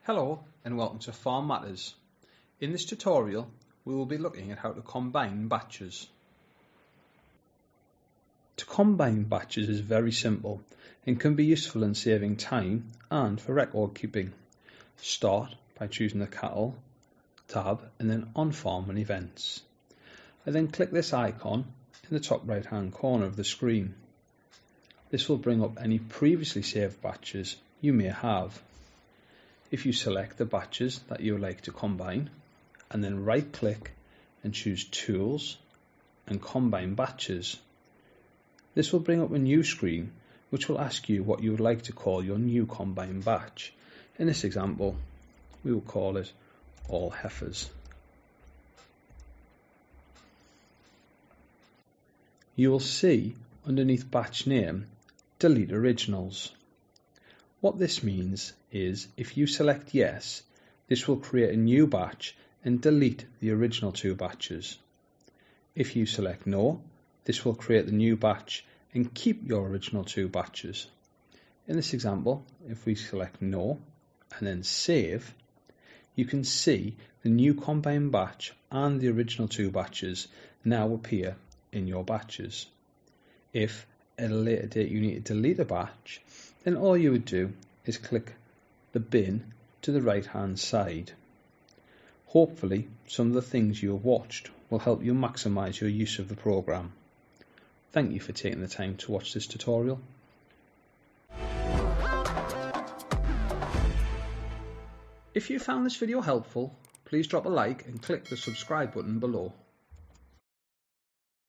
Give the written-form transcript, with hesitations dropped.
Hello and welcome to Farm Matters. In this tutorial we will be looking at how to combine batches. To combine batches is very simple and can be useful in saving time and for record keeping. Start by choosing the Cattle tab and then On Farm and Events. I then click this icon in the top right hand corner of the screen. This will bring up any previously saved batches you may have. If you select the batches that you would like to combine and then right click and choose Tools and Combine Batches, this will bring up a new screen which will ask you what you would like to call your new combined batch. In this example we will call it All Heifers. You will see underneath batch name Delete Originals. What this means is if you select yes, this will create a new batch and delete the original two batches. If you select no, this will create the new batch and keep your original two batches. In this example, if we select no and then save, you can see the new combined batch and the original two batches now appear in your batches. If at a later date you need to delete a batch, then all you would do is click the bin to the right hand side. Hopefully some of the things you have watched will help you maximize your use of the program. Thank you for taking the time to watch this tutorial. If you found this video helpful, please drop a like and click the subscribe button below.